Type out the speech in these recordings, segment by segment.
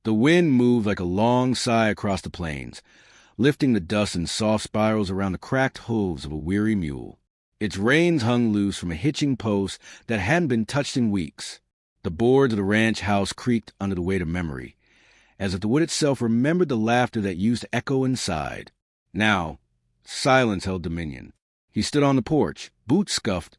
The wind moved like a long sigh across the plains, lifting the dust in soft spirals around the cracked hooves of a weary mule. Its reins hung loose from a hitching post that hadn't been touched in weeks. The boards of the ranch house creaked under the weight of memory, as if the wood itself remembered the laughter that used to echo inside. Now, silence held dominion. He stood on the porch, boots scuffed,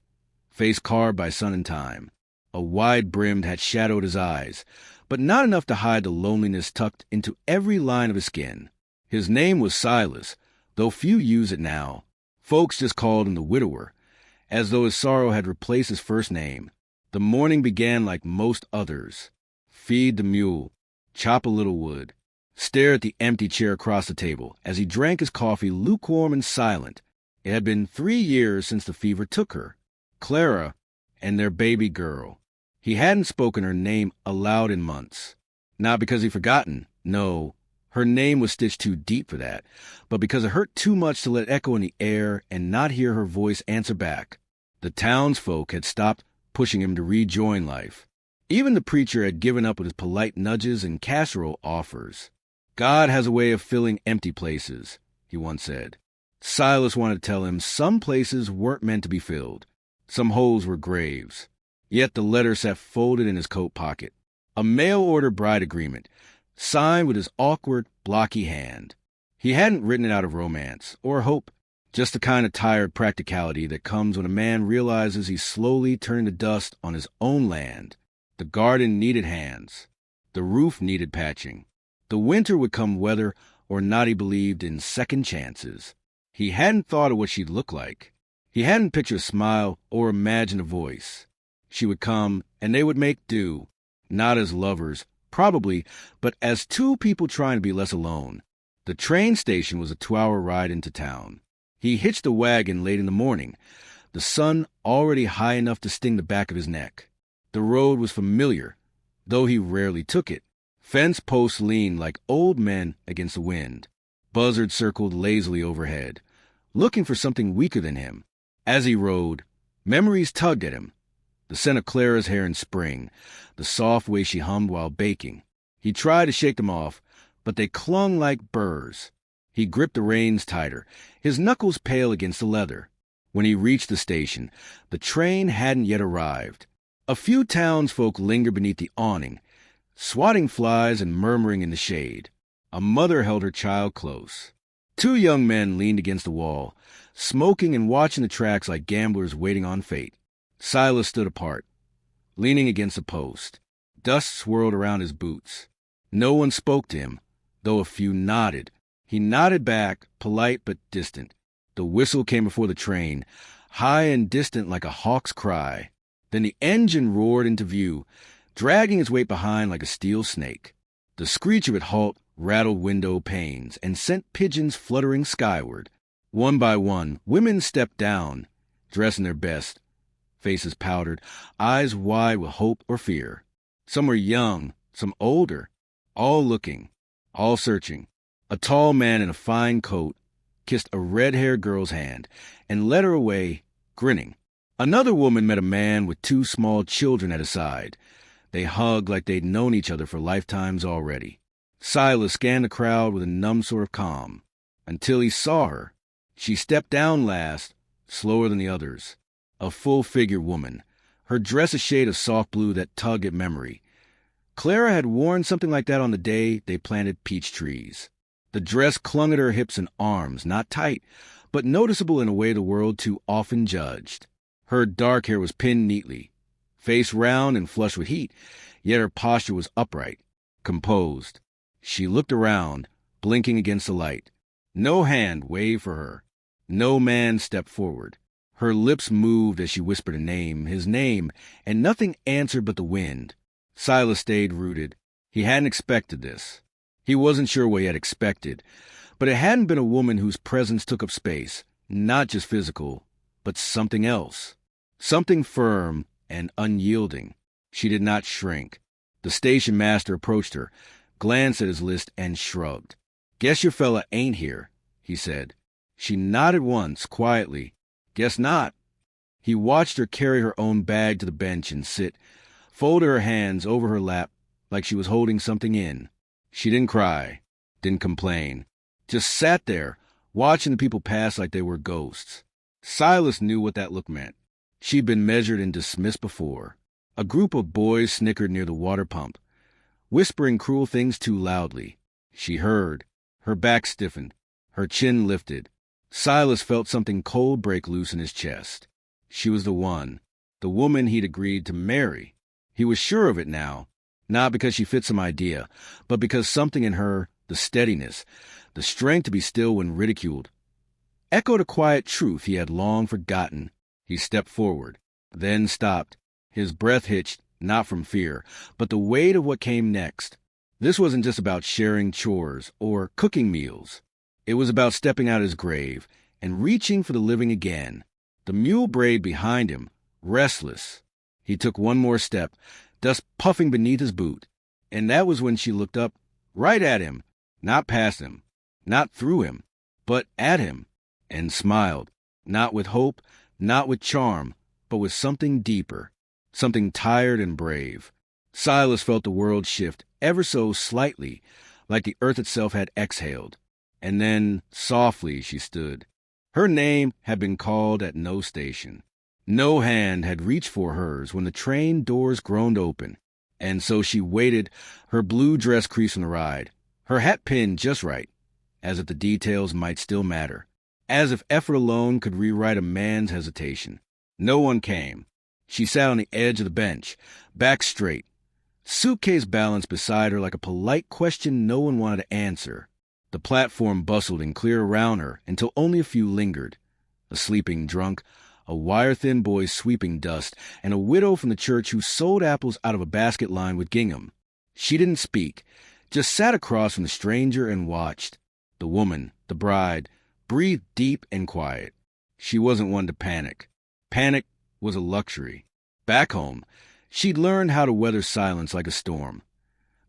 face carved by sun and time. A wide brimmed hat shadowed his eyes, but not enough to hide the loneliness tucked into every line of his skin. His name was Silas, though few use it now. Folks just called him the widower, as though his sorrow had replaced his first name. The morning began like most others. Feed the mule, chop a little wood, stare at the empty chair across the table as he drank his coffee lukewarm and silent. It had been 3 years since the fever took her. Clara and their baby girl. He hadn't spoken her name aloud in months. Not because he'd forgotten. No, her name was stitched too deep for that, but because it hurt too much to let echo in the air and not hear her voice answer back. The townsfolk had stopped pushing him to rejoin life. Even the preacher had given up with his polite nudges and casserole offers. God has a way of filling empty places, he once said. Silas wanted to tell him some places weren't meant to be filled. Some holes were graves. Yet the letter sat folded in his coat pocket. A mail-order bride agreement, signed with his awkward, blocky hand. He hadn't written it out of romance or hope, just the kind of tired practicality that comes when a man realizes he's slowly turning to dust on his own land. The garden needed hands. The roof needed patching. The winter would come whether or not he believed in second chances. He hadn't thought of what she'd look like. He hadn't pictured a smile or imagined a voice. She would come, and they would make do, not as lovers, probably, but as two people trying to be less alone. The train station was a 2-hour ride into town. He hitched the wagon late in the morning, the sun already high enough to sting the back of his neck. The road was familiar, though he rarely took it. Fence posts leaned like old men against the wind. Buzzards circled lazily overhead, looking for something weaker than him. As he rode, memories tugged at him. The scent of Clara's hair in spring, the soft way she hummed while baking. He tried to shake them off, but they clung like burrs. He gripped the reins tighter, his knuckles pale against the leather. When he reached the station, the train hadn't yet arrived. A few townsfolk lingered beneath the awning, swatting flies and murmuring in the shade. A mother held her child close. 2 young men leaned against the wall, smoking and watching the tracks like gamblers waiting on fate. Silas stood apart, leaning against a post. Dust swirled around his boots. No one spoke to him, though a few nodded. He nodded back, polite but distant. The whistle came before the train, high and distant like a hawk's cry. Then the engine roared into view, dragging its weight behind like a steel snake. The screech of it halt rattled window panes and sent pigeons fluttering skyward. One by one, women stepped down, dressed in their best, faces powdered, eyes wide with hope or fear. Some were young, some older, all looking, all searching. A tall man in a fine coat kissed a red-haired girl's hand and led her away, grinning. Another woman met a man with 2 small children at his side. They hugged like they'd known each other for lifetimes already. Silas scanned the crowd with a numb sort of calm, until he saw her. She stepped down last, slower than the others. A full-figured woman, her dress a shade of soft blue that tugged at memory. Clara had worn something like that on the day they planted peach trees. The dress clung at her hips and arms, not tight, but noticeable in a way the world too often judged. Her dark hair was pinned neatly, face round and flushed with heat, yet her posture was upright, composed. She looked around, blinking against the light. No hand waved for her. No man stepped forward. Her lips moved as she whispered a name, his name, and nothing answered but the wind. Silas stayed rooted. He hadn't expected this. He wasn't sure what he had expected, but it hadn't been a woman whose presence took up space, not just physical, but something else. Something firm and unyielding. She did not shrink. The station master approached her, glanced at his list, and shrugged. "Guess your fella ain't here," he said. She nodded once, quietly. "Guess not." He watched her carry her own bag to the bench and sit, folded her hands over her lap like she was holding something in. She didn't cry, didn't complain, just sat there, watching the people pass like they were ghosts. Silas knew what that look meant. She'd been measured and dismissed before. A group of boys snickered near the water pump, whispering cruel things too loudly. She heard. Her back stiffened. Her chin lifted. Silas felt something cold break loose in his chest. She was the one, the woman he'd agreed to marry. He was sure of it now, not because she fit some idea, but because something in her, the steadiness, the strength to be still when ridiculed, echoed a quiet truth he had long forgotten. He stepped forward, then stopped. His breath hitched, not from fear, but the weight of what came next. This wasn't just about sharing chores or cooking meals. It was about stepping out his grave and reaching for the living again. The mule brayed behind him, restless. He took one more step, dust puffing beneath his boot. And that was when she looked up, right at him, not past him, not through him, but at him, and smiled, not with hope, not with charm, but with something deeper, something tired and brave. Silas felt the world shift ever so slightly, like the earth itself had exhaled. And then, softly, she stood. Her name had been called at no station. No hand had reached for hers when the train doors groaned open. And so she waited, her blue dress creasing the ride, her hat pinned just right, as if the details might still matter, as if effort alone could rewrite a man's hesitation. No one came. She sat on the edge of the bench, back straight, suitcase balanced beside her like a polite question no one wanted to answer. The platform bustled and cleared around her until only a few lingered. A sleeping drunk, a wire-thin boy sweeping dust, and a widow from the church who sold apples out of a basket lined with gingham. She didn't speak, just sat across from the stranger and watched. The woman, the bride, breathed deep and quiet. She wasn't one to panic. Panic was a luxury. Back home, she'd learned how to weather silence like a storm.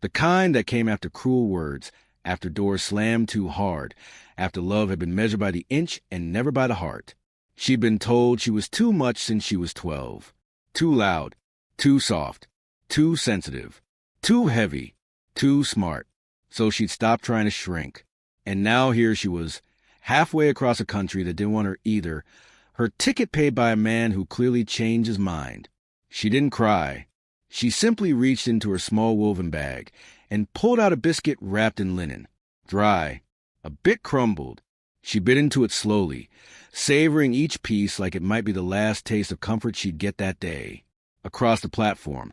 The kind that came after cruel words, after doors slammed too hard, after love had been measured by the inch and never by the heart. She'd been told she was too much since she was 12. Too loud, too soft, too sensitive, too heavy, too smart. So she'd stopped trying to shrink. And now here she was, halfway across a country that didn't want her either, her ticket paid by a man who clearly changed his mind. She didn't cry. She simply reached into her small woven bag and pulled out a biscuit wrapped in linen, dry, a bit crumbled. She bit into it slowly, savoring each piece like it might be the last taste of comfort she'd get that day. Across the platform,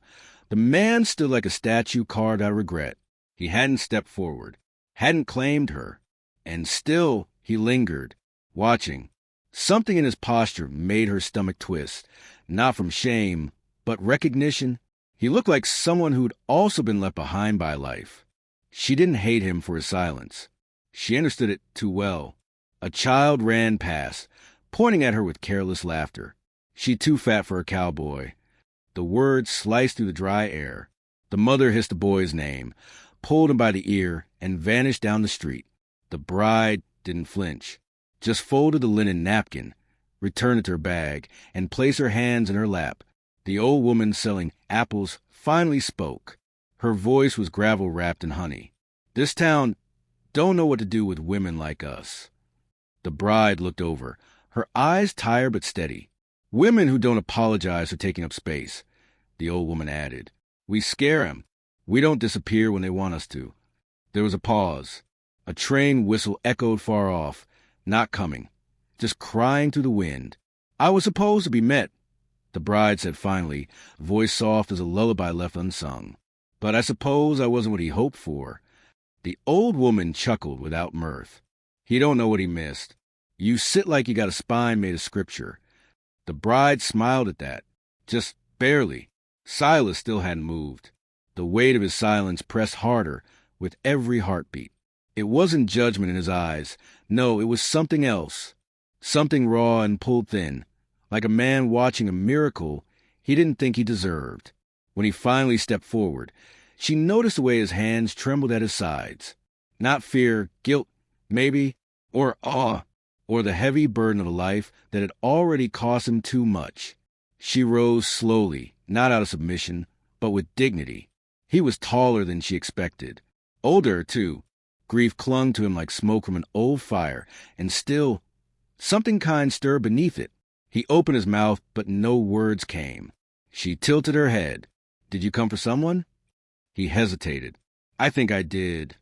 the man stood like a statue carved out of regret. He hadn't stepped forward, hadn't claimed her, and still he lingered, watching. Something in his posture made her stomach twist, not from shame, but recognition. He looked like someone who'd also been left behind by life. She didn't hate him for his silence. She understood it too well. A child ran past, pointing at her with careless laughter. She too fat for a cowboy. The words sliced through the dry air. The mother hissed the boy's name, pulled him by the ear, and vanished down the street. The bride didn't flinch, just folded the linen napkin, returned it to her bag, and placed her hands in her lap. The old woman selling apples finally spoke. Her voice was gravel wrapped in honey. This town don't know what to do with women like us. The bride looked over, her eyes tired but steady. Women who don't apologize for taking up space. The old woman added, we scare 'em. We don't disappear when they want us to. There was a pause. A train whistle echoed far off, not coming, just crying through the wind. I was supposed to be met, the bride said finally, voice soft as a lullaby left unsung. But I suppose I wasn't what he hoped for. The old woman chuckled without mirth. He don't know what he missed. You sit like you got a spine made of scripture. The bride smiled at that, just barely. Silas still hadn't moved. The weight of his silence pressed harder with every heartbeat. It wasn't judgment in his eyes. No, it was something else. Something raw and pulled thin, like a man watching a miracle he didn't think he deserved. When he finally stepped forward, she noticed the way his hands trembled at his sides. Not fear, guilt, maybe, or awe, or the heavy burden of a life that had already cost him too much. She rose slowly, not out of submission, but with dignity. He was taller than she expected, Older, too. Grief clung to him like smoke from an old fire, and still, something kind stirred beneath it. He opened his mouth, but no words came. She tilted her head. Did you come for someone? He hesitated. I think I did.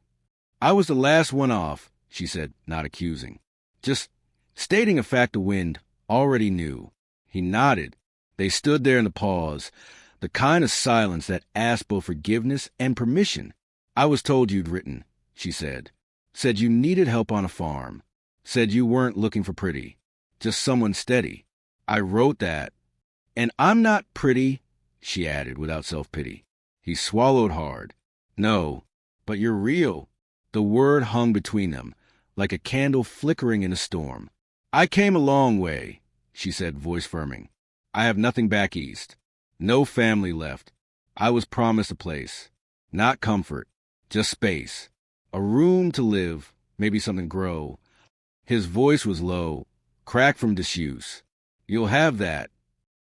I was the last one off, she said, not accusing. Just stating a fact the wind already knew. He nodded. They stood there in the pause, the kind of silence that asked both forgiveness and permission. I was told you'd written, she said. Said you needed help on a farm. Said you weren't looking for pretty. Just someone steady. I wrote that. And I'm not pretty, she added without self-pity. He swallowed hard. No, but you're real. The word hung between them, like a candle flickering in a storm. I came a long way, she said, voice firming. I have nothing back east. No family left. I was promised a place. Not comfort, just space. A room to live, maybe something grow. His voice was low, cracked from disuse. You'll have that.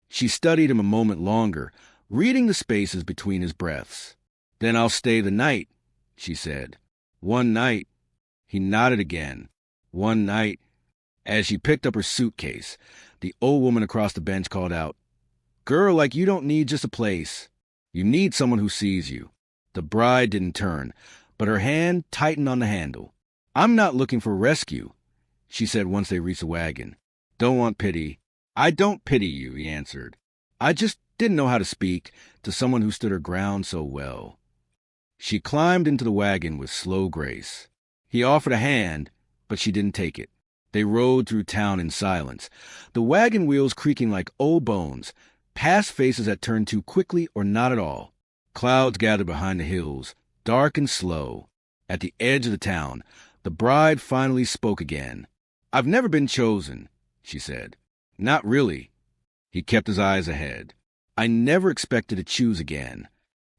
She studied him a moment longer, reading the spaces between his breaths. Then I'll stay the night, she said. One night. He nodded again. One night. As she picked up her suitcase, the old woman across the bench called out, Girl, like you don't need just a place. You need someone who sees you. The bride didn't turn, but her hand tightened on the handle. I'm not looking for rescue, she said once they reached the wagon. Don't want pity. I don't pity you, he answered. I just didn't know how to speak to someone who stood her ground so well. She climbed into the wagon with slow grace. He offered a hand, but she didn't take it. They rode through town in silence, the wagon wheels creaking like old bones, past faces that turned too quickly or not at all. Clouds gathered behind the hills, dark and slow. At the edge of the town, the bride finally spoke again. I've never been chosen, she said. Not really. He kept his eyes ahead. I never expected to choose again.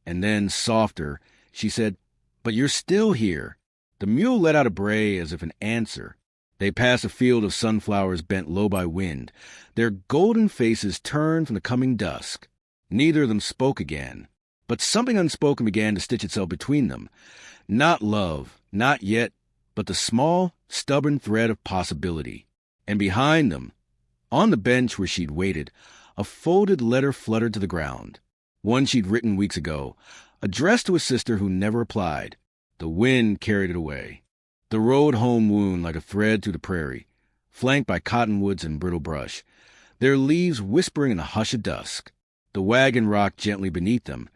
And then, softer, she said, But you're still here. The mule let out a bray as if an answer. They passed a field of sunflowers bent low by wind. Their golden faces turned from the coming dusk. Neither of them spoke again. But something unspoken began to stitch itself between them. Not love, not yet, but the small, stubborn thread of possibility. And behind them, on the bench where she'd waited, a folded letter fluttered to the ground. One she'd written weeks ago, addressed to a sister who never replied. The wind carried it away. The road home wound like a thread through the prairie, flanked by cottonwoods and brittle brush, their leaves whispering in the hush of dusk. The wagon rocked gently beneath them,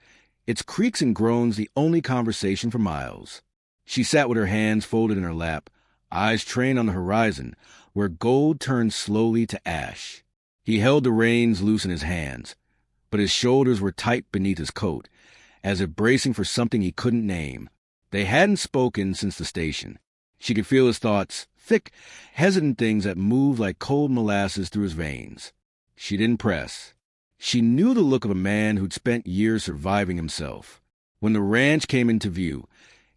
its creaks and groans the only conversation for miles. She sat with her hands folded in her lap, eyes trained on the horizon, where gold turned slowly to ash. He held the reins loose in his hands, but his shoulders were tight beneath his coat, as if bracing for something he couldn't name. They hadn't spoken since the station. She could feel his thoughts, thick, hesitant things that moved like cold molasses through his veins. She didn't press. She knew the look of a man who'd spent years surviving himself. When the ranch came into view,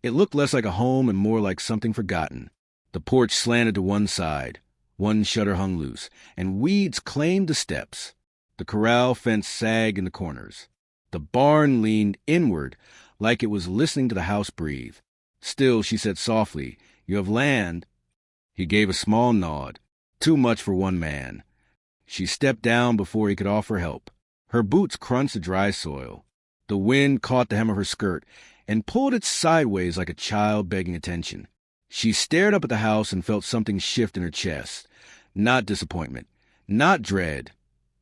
it looked less like a home and more like something forgotten. The porch slanted to one side, one shutter hung loose, and weeds claimed the steps. The corral fence sagged in the corners. The barn leaned inward, like it was listening to the house breathe. Still, she said softly, You have land. He gave a small nod. Too much for one man. She stepped down before he could offer help. Her boots crunched the dry soil. The wind caught the hem of her skirt and pulled it sideways like a child begging attention. She stared up at the house and felt something shift in her chest. Not disappointment, not dread.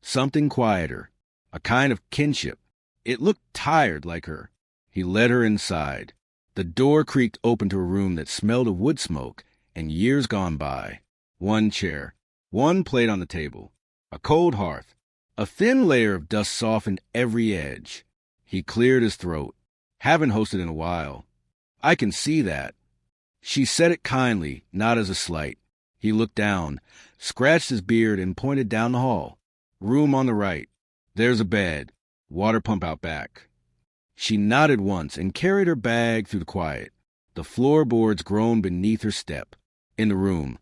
Something quieter, a kind of kinship. It looked tired like her. He led her inside. The door creaked open to a room that smelled of wood smoke and years gone by. One chair, one plate on the table, a cold hearth. A thin layer of dust softened every edge. He cleared his throat. Haven't hosted in a while. I can see that. She said it kindly, not as a slight. He looked down, scratched his beard, and pointed down the hall. Room on the right. There's a bed. Water pump out back. She nodded once and carried her bag through the quiet. The floorboards groaned beneath her step. In the room,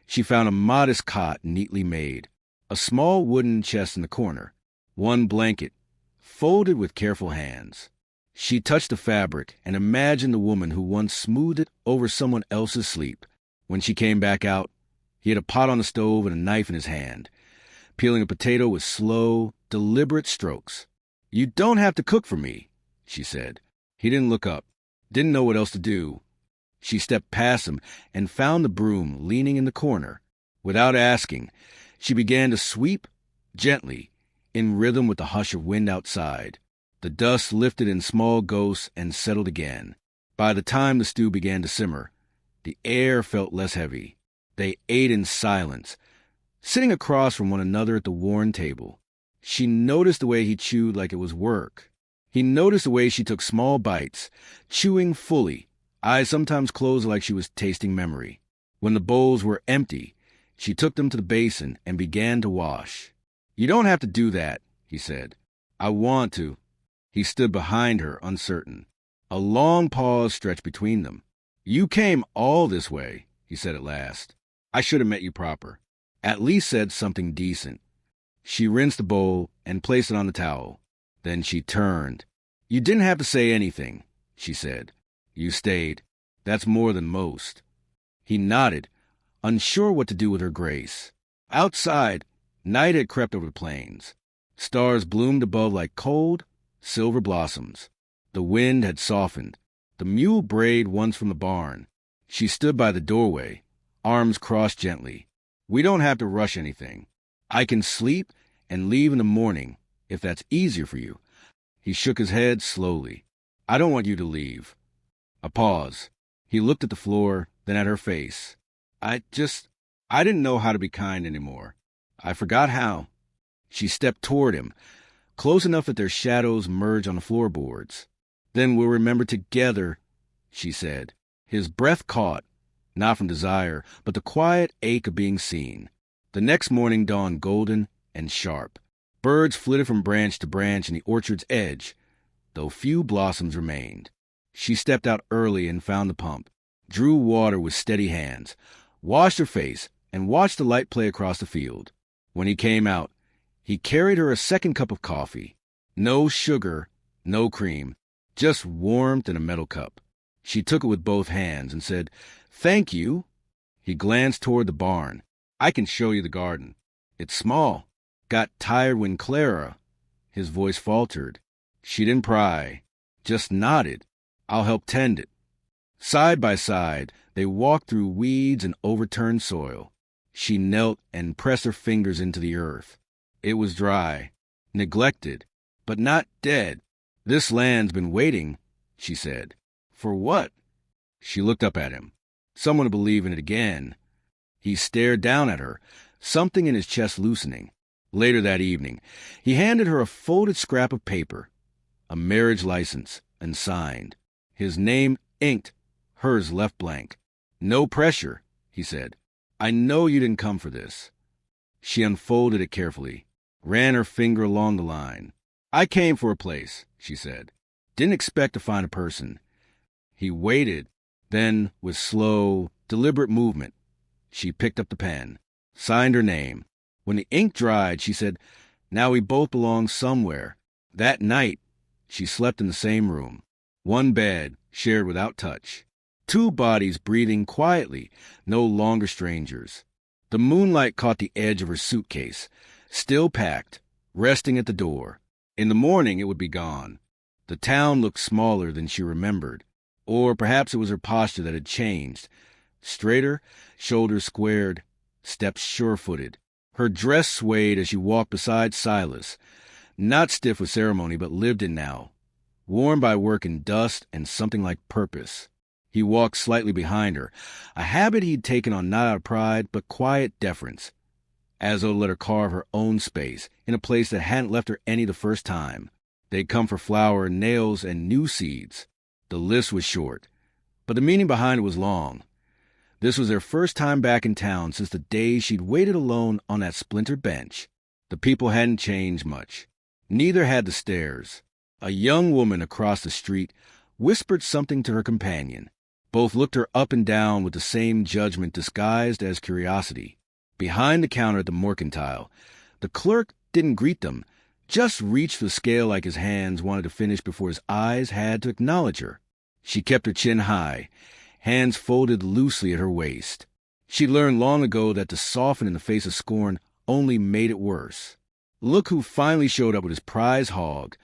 she found a modest cot neatly made, a small wooden chest in the corner, one blanket, folded with careful hands. She touched the fabric and imagined the woman who once smoothed it over someone else's sleep. When she came back out, he had a pot on the stove and a knife in his hand, peeling a potato with slow, deliberate strokes. "You don't have to cook for me," she said. He didn't look up, didn't know what else to do. She stepped past him and found the broom leaning in the corner. Without asking, she began to sweep, gently, in rhythm with the hush of wind outside. The dust lifted in small ghosts and settled again. By the time the stew began to simmer, the air felt less heavy. They ate in silence, sitting across from one another at the worn table. She noticed the way he chewed like it was work. He noticed the way she took small bites, chewing fully, eyes sometimes closed like she was tasting memory. When the bowls were empty, she took them to the basin and began to wash. "You don't have to do that," he said. "I want to." He stood behind her, uncertain. A long pause stretched between them. "You came all this way," he said at last. "I should have met you proper. At least said something decent." She rinsed the bowl and placed it on the towel. Then she turned. "You didn't have to say anything," she said. "You stayed. That's more than most." He nodded, unsure what to do with her grace. Outside, night had crept over the plains. Stars bloomed above like cold, silver blossoms. The wind had softened. The mule brayed once from the barn. She stood by the doorway, arms crossed gently. "We don't have to rush anything. I can sleep and leave in the morning, if that's easier for you." He shook his head slowly. "I don't want you to leave." A pause. He looked at the floor, then at her face. I didn't know how to be kind anymore. I forgot how." She stepped toward him, close enough that their shadows merged on the floorboards. "Then we'll remember together," she said. His breath caught, not from desire, but the quiet ache of being seen. The next morning dawned golden and sharp. Birds flitted from branch to branch in the orchard's edge, though few blossoms remained. She stepped out early and found the pump, drew water with steady hands, washed her face, and watched the light play across the field. When he came out, he carried her a second cup of coffee. No sugar, no cream, just warmth in a metal cup. She took it with both hands and said, "Thank you." He glanced toward the barn. "I can show you the garden. It's small." "Got tired when Clara—" His voice faltered. She didn't pry, just nodded. "I'll help tend it." Side by side, they walked through weeds and overturned soil. She knelt and pressed her fingers into the earth. It was dry, neglected, but not dead. "This land's been waiting," she said. "For what?" She looked up at him. Someone to believe in it again. He stared down at her, something in his chest loosening. Later that evening, he handed her a folded scrap of paper, a marriage license, and signed. His name inked, hers left blank. "No pressure," he said. "I know you didn't come for this." She unfolded it carefully, ran her finger along the line. "I came for a place," she said. "Didn't expect to find a person." He waited. Then, with slow, deliberate movement, she picked up the pen, signed her name. When the ink dried, she said, "Now we both belong somewhere." That night, she slept in the same room. One bed, shared without touch. Two bodies breathing quietly, no longer strangers. The moonlight caught the edge of her suitcase, still packed, resting at the door. In the morning, it would be gone. The town looked smaller than she remembered. Or perhaps it was her posture that had changed. Straighter, shoulders squared, steps sure-footed. Her dress swayed as she walked beside Silas, not stiff with ceremony but lived in now, worn by work and dust and something like purpose. He walked slightly behind her, a habit he'd taken on not out of pride but quiet deference, as though to let her carve her own space in a place that hadn't left her any the first time. They'd come for flour, nails, and new seeds. The list was short, but the meaning behind it was long. This was their first time back in town since the day she'd waited alone on that splintered bench. The people hadn't changed much. Neither had the stairs. A young woman across the street whispered something to her companion. Both looked her up and down with the same judgment disguised as curiosity. Behind the counter at the mercantile, the clerk didn't greet them, just reached for the scale like his hands wanted to finish before his eyes had to acknowledge her. She kept her chin high, hands folded loosely at her waist. She learned long ago that to soften in the face of scorn only made it worse. Look who finally showed up with his prize hog.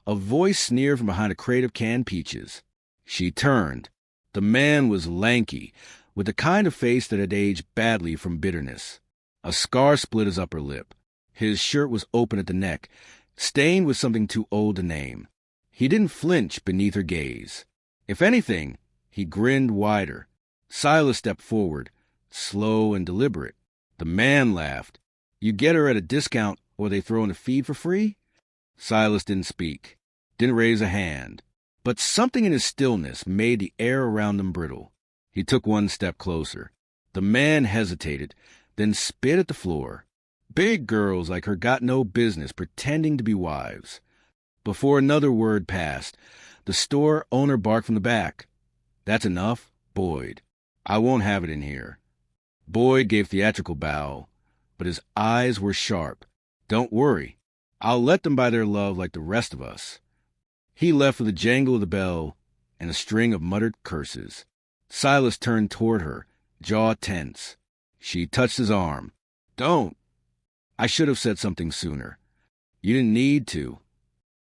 A voice sneered from behind a crate of canned peaches. She turned. The man was lanky, with the kind of face that had aged badly from bitterness. A scar split his upper lip. His shirt was open at the neck, stained with something too old to name. He didn't flinch beneath her gaze. If anything, he grinned wider. Silas stepped forward, slow and deliberate. The man laughed. You get her at a discount or they throw in a feed for free? Silas didn't speak, didn't raise a hand. But something in his stillness made the air around him brittle. He took one step closer. The man hesitated, then spit at the floor. Big girls like her got no business pretending to be wives. Before another word passed, the store owner barked from the back. That's enough, Boyd. I won't have it in here. Boyd gave theatrical bow, but his eyes were sharp. Don't worry. I'll let them buy their love like the rest of us. He left with a jangle of the bell and a string of muttered curses. Silas turned toward her, jaw tense. She touched his arm. Don't. I should have said something sooner. You didn't need to.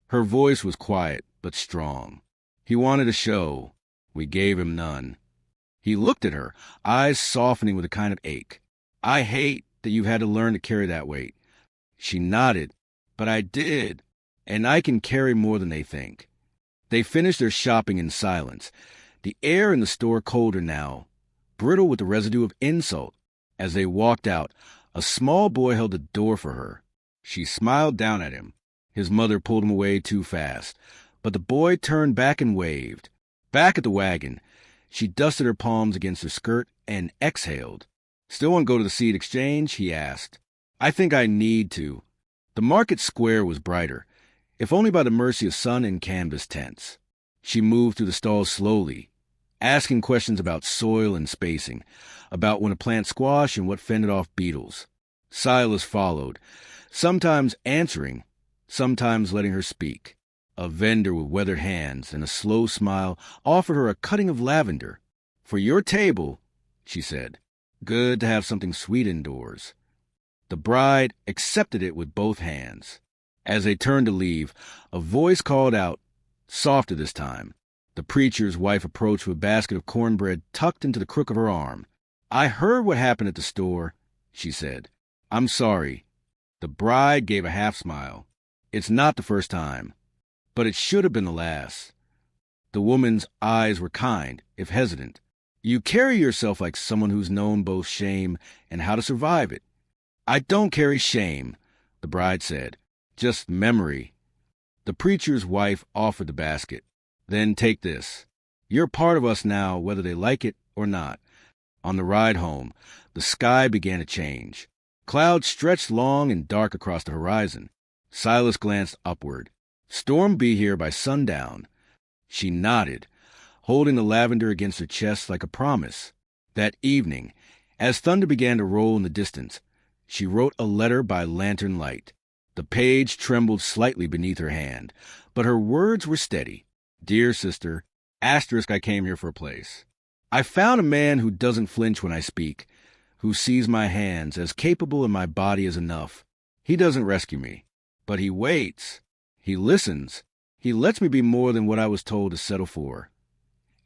Her voice was quiet, but strong. He wanted a show. We gave him none. He looked at her, eyes softening with a kind of ache. I hate that you've had to learn to carry that weight. She nodded. But I did, and I can carry more than they think. They finished their shopping in silence, the air in the store colder now, brittle with the residue of insult. As they walked out, a small boy held the door for her. She smiled down at him. His mother pulled him away too fast, but the boy turned back and waved. Back at the wagon, she dusted her palms against her skirt and exhaled. Still want to go to the seed exchange? He asked. I think I need to. The market square was brighter, if only by the mercy of sun and canvas tents. She moved through the stalls slowly, asking questions about soil and spacing, about when to plant squash and what fended off beetles. Silas followed, sometimes answering, sometimes letting her speak. A vendor with weathered hands and a slow smile offered her a cutting of lavender. For your table, she said. Good to have something sweet indoors. The bride accepted it with both hands. As they turned to leave, a voice called out, softer this time. The preacher's wife approached with a basket of cornbread tucked into the crook of her arm. I heard what happened at the store, she said. I'm sorry. The bride gave a half smile. It's not the first time, but it should have been the last. The woman's eyes were kind, if hesitant. You carry yourself like someone who's known both shame and how to survive it. I don't carry shame, the bride said, just memory. The preacher's wife offered the basket. Then take this. You're part of us now, whether they like it or not. On the ride home, the sky began to change. Clouds stretched long and dark across the horizon. Silas glanced upward. Storm be here by sundown. She nodded, holding the lavender against her chest like a promise. That evening, as thunder began to roll in the distance, she wrote a letter by lantern light. The page trembled slightly beneath her hand, but her words were steady. Dear sister, I came here for a place. I found a man who doesn't flinch when I speak, who sees my hands as capable and my body as enough. He doesn't rescue me, but he waits. He listens. He lets me be more than what I was told to settle for.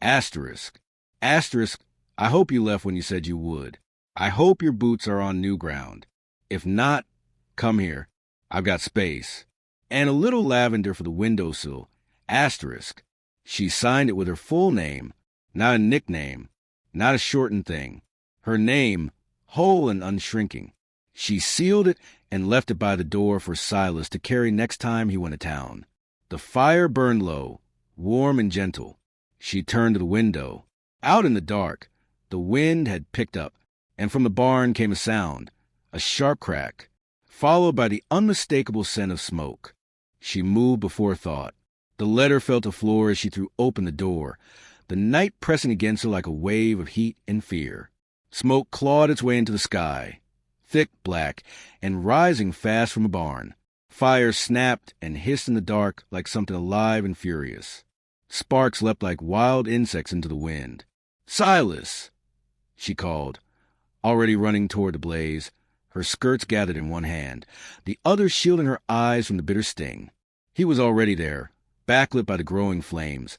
Asterisk. I hope you left when you said you would. I hope your boots are on new ground. If not, come here. I've got space. And a little lavender for the windowsill. Asterisk. She signed it with her full name, not a nickname, not a shortened thing. Her name, whole and unshrinking. She sealed it and left it by the door for Silas to carry next time he went to town. The fire burned low, warm and gentle. She turned to the window. Out in the dark, the wind had picked up, and from the barn came a sound, a sharp crack, followed by the unmistakable scent of smoke. She moved before thought. The letter fell to the floor as she threw open the door, the night pressing against her like a wave of heat and fear. Smoke clawed its way into the sky, thick, black, and rising fast from a barn. Fire snapped and hissed in the dark like something alive and furious. Sparks leapt like wild insects into the wind. "Silas!" she called, already running toward the blaze, her skirts gathered in one hand, the other shielding her eyes from the bitter sting. He was already there, backlit by the growing flames,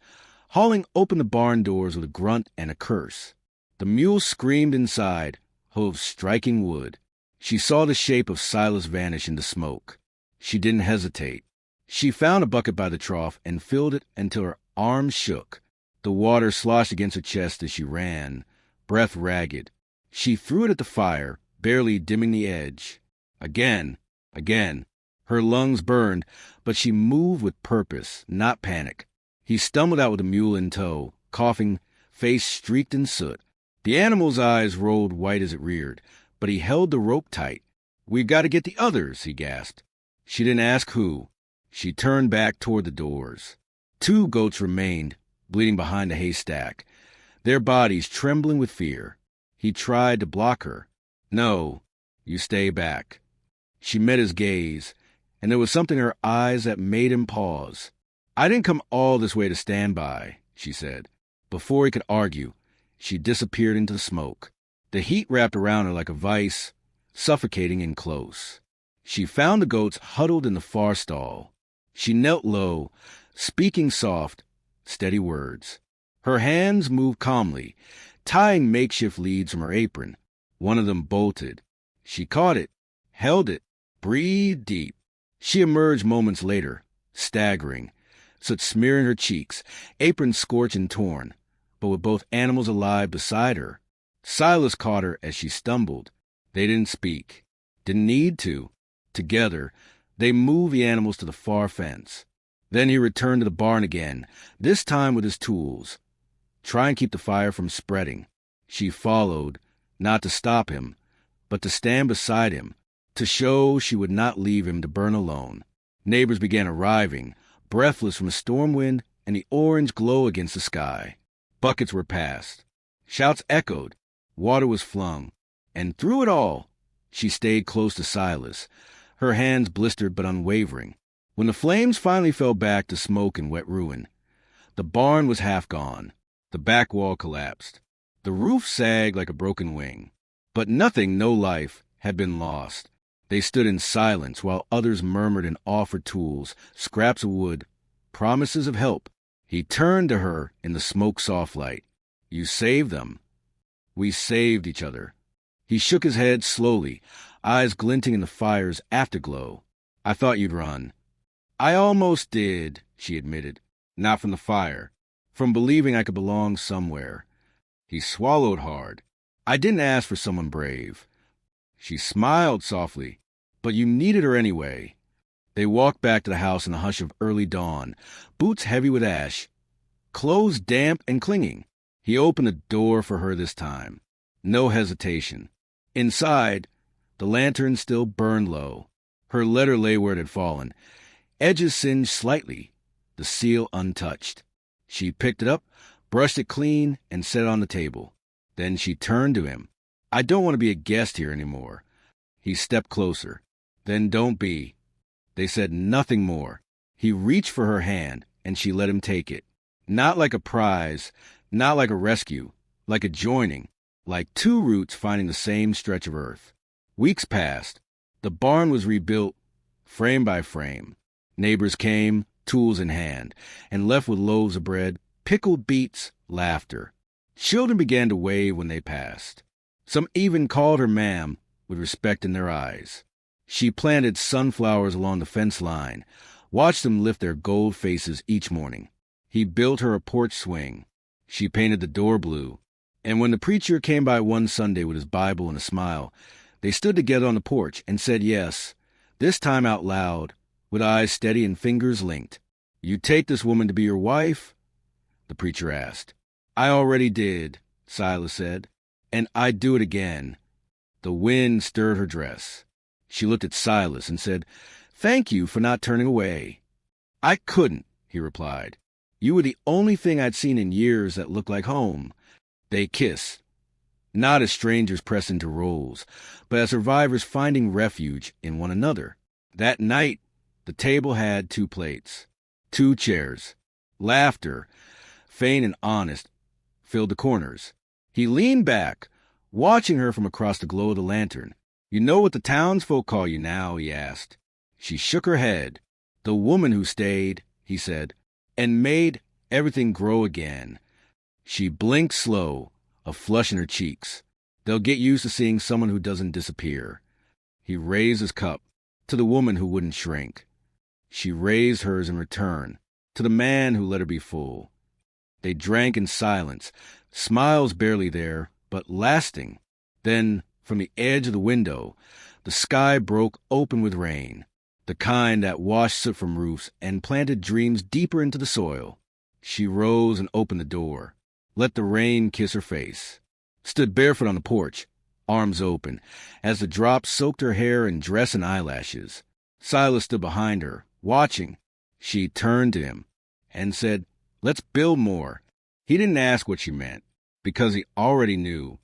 hauling open the barn doors with a grunt and a curse. The mule screamed inside, hooves striking wood. She saw the shape of Silas vanish into smoke. She didn't hesitate. She found a bucket by the trough and filled it until her arms shook. The water sloshed against her chest as she ran, breath ragged. She threw it at the fire, barely dimming the edge. Again. Her lungs burned, but she moved with purpose, not panic. He stumbled out with the mule in tow, coughing, face streaked in soot. The animal's eyes rolled white as it reared, but he held the rope tight. "We've got to get the others," he gasped. She didn't ask who. She turned back toward the doors. 2 goats remained, bleeding behind a haystack, their bodies trembling with fear. He tried to block her. "No, you stay back." She met his gaze, and there was something in her eyes that made him pause. "I didn't come all this way to stand by," she said. Before he could argue, she disappeared into the smoke. The heat wrapped around her like a vice, suffocating in close. She found the goats huddled in the far stall. She knelt low, speaking soft, steady words. Her hands moved calmly, tying makeshift leads from her apron. One of them bolted. She caught it, held it, breathed deep. She emerged moments later, staggering, soot smearing her cheeks, apron scorched and torn, but with both animals alive beside her. Silas caught her as she stumbled. They didn't speak, didn't need to. Together, they moved the animals to the far fence. Then he returned to the barn again, this time with his tools. Try and keep the fire from spreading. She followed, not to stop him, but to stand beside him, to show she would not leave him to burn alone. Neighbors began arriving, breathless from a storm wind and the orange glow against the sky. Buckets were passed. Shouts echoed. Water was flung. And through it all, she stayed close to Silas, her hands blistered but unwavering. When the flames finally fell back to smoke and wet ruin, the barn was half gone. The back wall collapsed. The roof sagged like a broken wing. But nothing, no life, had been lost. They stood in silence while others murmured and offered tools, scraps of wood, promises of help. He turned to her in the smoke-soft light. "You saved them." "We saved each other." He shook his head slowly, eyes glinting in the fire's afterglow. "I thought you'd run." "I almost did," she admitted. "Not from the fire. From believing I could belong somewhere." He swallowed hard. "I didn't ask for someone brave." She smiled softly. "But you needed her anyway." They walked back to the house in the hush of early dawn, boots heavy with ash, clothes damp and clinging. He opened the door for her this time. No hesitation. Inside, the lantern still burned low. Her letter lay where it had fallen, edges singed slightly, the seal untouched. She picked it up, brushed it clean, and set it on the table. Then she turned to him. "I don't want to be a guest here anymore." He stepped closer. "Then don't be." They said nothing more. He reached for her hand, and she let him take it. Not like a prize, not like a rescue, like a joining, like 2 roots finding the same stretch of earth. Weeks passed. The barn was rebuilt, frame by frame. Neighbors came, tools in hand, and left with loaves of bread, pickled beets, laughter. Children began to wave when they passed. Some even called her ma'am, with respect in their eyes. She planted sunflowers along the fence line, watched them lift their gold faces each morning. He built her a porch swing. She painted the door blue. And when the preacher came by one Sunday with his Bible and a smile, they stood together on the porch and said yes, this time out loud, with eyes steady and fingers linked. "You take this woman to be your wife?" the preacher asked. "I already did," Silas said, "and I'd do it again." The wind stirred her dress. She looked at Silas and said, "Thank you for not turning away." "I couldn't," he replied. "You were the only thing I'd seen in years that looked like home." They kissed, not as strangers pressed into roles, but as survivors finding refuge in one another. That night, The table had 2 plates, 2 chairs. Laughter, faint and honest, filled the corners. He leaned back, watching her from across the glow of the lantern. "You know what the townsfolk call you now?" he asked. She shook her head. "The woman who stayed," he said, "and made everything grow again." She blinked slow, a flush in her cheeks. "They'll get used to seeing someone who doesn't disappear." He raised his cup to the woman who wouldn't shrink. She raised hers in return to the man who let her be full. They drank in silence, smiles barely there, but lasting. Then, from the edge of the window, the sky broke open with rain, the kind that washed soot from roofs and planted dreams deeper into the soil. She rose and opened the door, let the rain kiss her face, stood barefoot on the porch, arms open, as the drops soaked her hair and dress and eyelashes. Silas stood behind her, watching. She turned to him and said, "Let's build more." He didn't ask what she meant, because he already knew.